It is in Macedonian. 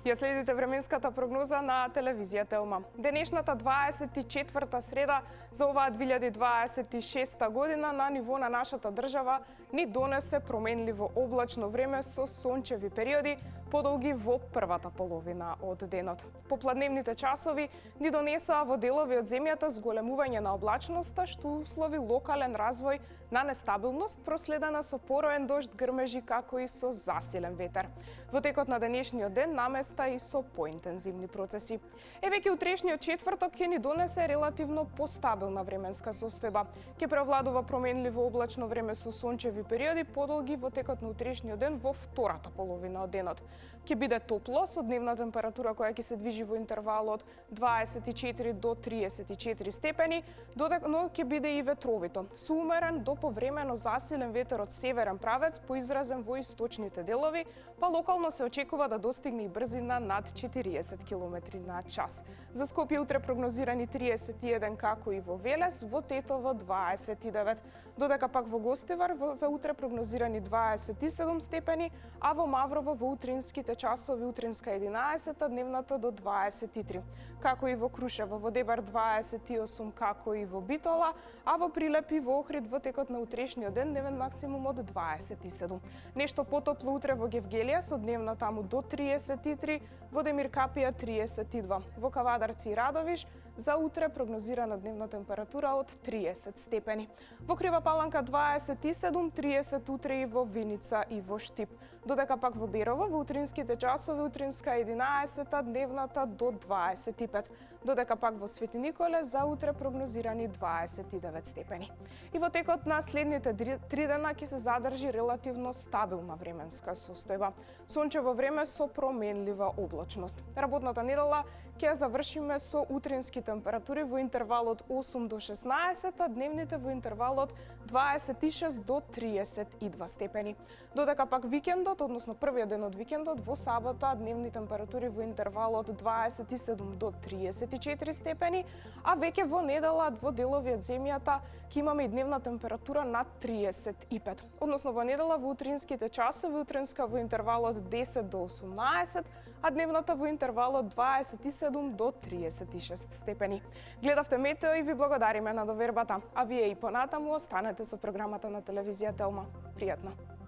Ја следите временската прогноза на телевизија Телма. Денешната 24-та среда за оваа 2026 година на ниво на нашата држава ни донесе променливо облачно време со сончеви периоди подолги во првата половина од денот. Попладневните часови ни донесоа во делови од земјата зголемување на облачноста, што услови локален развој на нестабилност, проследена со пороен дожд, грмежи, како и со засилен ветер. Во текот на денешниот ден наместа и со поинтензивни процеси. Веќе утрешниот четврток ќе ни донесе релативно постабилна временска состојба. Ќе превладува променливо облачно време со сончеви периоди подолги во текот на утрешниот ден во втората половина од денот. Ќе биде топло со дневна температура која ќе се движи во интервалот 24 до 34 степени, но ќе биде и ветровито, со умерен до повремено засилен ветер од северен правец, поизразен во источните делови, па локално се очекува да достигне и брзина над 40 км на час. За Скопје утре прогнозирани 31, како и во Велес, во Тетово 29, додека пак во Гостивар за утре прогнозирани 27 степени, а во Маврово во утринските часови утринска 11, дневната до 23, како и во Крушево, во Дебар 28, како и во Битола, а во Прилеп и во Охрид во текот на утрешниот ден дневен максимум од 27. Нешто потопло утре во Гевгелија со дневна таму до 33, во Демир Капија 32, во Кавадарци и Радовиш за утре прогнозирана дневна температура од 30 степени. Во Крива Паланка 27, 30 утре и во Виница и во Штип. Додека пак во Берово во утринските часови утринска 11, дневната до 25. Додека пак во Свети Николе за утре прогнозирани 29 степени. И во текот на следните 3 дена ќе се задржи релативно стабилна временска состојба. Сончево време со променлива облачност. Работната недела ќе ја завршиме со утрински температури во интервалот 8 до 16, дневните во интервалот 26 до 32 степени. Додека пак викендот, односно првиот ден од викендот, во сабота дневни температури во интервалот 27 до 34 степени, а веќе во недела во делови од земјата ќе имаме и дневна температура над 35. Односно во недела во утринските часови утринска во интервалот 10 до 18, а дневната во интервалот 27 до 36 степени. Гледавте Метео и ви благодариме на довербата, а вие и понатаму останете со програмата на телевизија Телма. Пријатно!